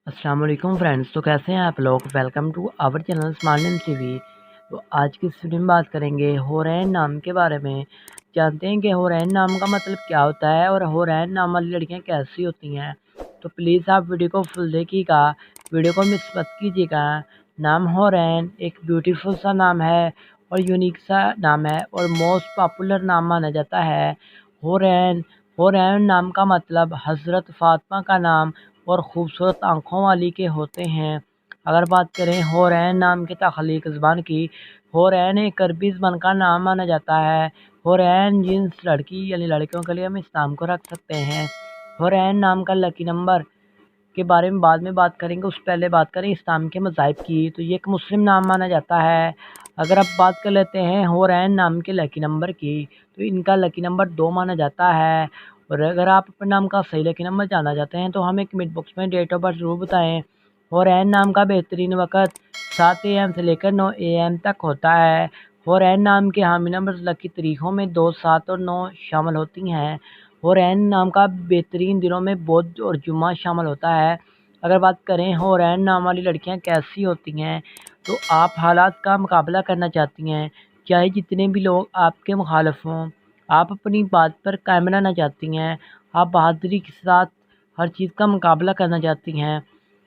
अस्सलाम वालेकुम फ्रेंड्स। तो कैसे हैं आप लोग। Welcome to our channel smart name TV. तो आज की इस वीडियो में बात करेंगे होरैन नाम के बारे में। जानते हैं कि होरैन नाम का मतलब क्या होता है और होरैन नाम वाली लड़कियां कैसी होती हैं। तो प्लीज़ आप वीडियो को फुल देखिएगा, वीडियो को मिस मत कीजिएगा। नाम होरैन एक ब्यूटीफुल सा नाम है और यूनिक सा नाम है और मोस्ट पॉपुलर नाम माना जाता है। होरैन होरैन नाम का मतलब हज़रत फ़ातिमा का नाम और ख़ूबसूरत आँखों वाली के होते हैं। अगर बात करें होरैन नाम की तख्लीक ज़बान की, होरैन एक अरबी ज़बान का नाम माना जाता है। होरैन जिन्स लड़की यानी लड़कियों के लिए हम इस नाम को रख सकते हैं। होरैन नाम का लकी नंबर के बारे में बाद में बात करेंगे, उससे पहले बात करें इस नाम के मज़ाहिब की। तो ये एक मुस्लिम नाम माना जाता है। अगर आप बात कर लेते हैं होरैन नाम के लकी नंबर की, तो इनका लकी नंबर 2 माना जाता है। और अगर आप अपने नाम का सही लकी नंबर जानना चाहते हैं तो हमें कमेंट बॉक्स में डेट ऑफ बर्थ ज़रूर बताएं। होरैन नाम का बेहतरीन वक़्त 7 AM से लेकर 9 AM तक होता है। होरैन नाम के हामी नंबर लकी तारीखों में 2, 7 और 9 शामिल होती हैं। होरैन नाम का बेहतरीन दिनों में बुध और जुम्मा शामिल होता है। अगर बात करें होरैन नाम वाली लड़कियां कैसी होती हैं, तो आप हालात का मुकाबला करना चाहती हैं, चाहे जितने भी लोग आपके मुखालिफ हों। आप अपनी बात पर कायम रहना चाहती हैं, आप बहादुरी के साथ हर चीज़ का मुकाबला करना चाहती हैं।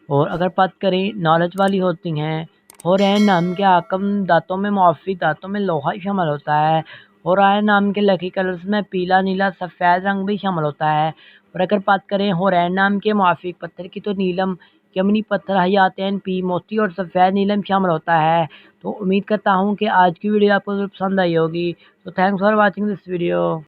और अगर बात करें नॉलेज वाली होती हैं, होरैन नाम के आकम दांतों में मुआफ़ी दांतों में लोहा शामिल होता है। होरैन नाम के लकी कलर्स में पीला, नीला, सफ़ेद रंग भी शामिल होता है। और अगर बात करें होरैन नाम के मुआफ़िक पत्थर की, तो नीलम, यमनी पत्थर, हयातैन, पी, मोती और सफ़ेद नीलम शामिल होता है। तो उम्मीद करता हूँ कि आज की वीडियो आपको ज़रूर पसंद आई होगी। तो thanks for watching this video.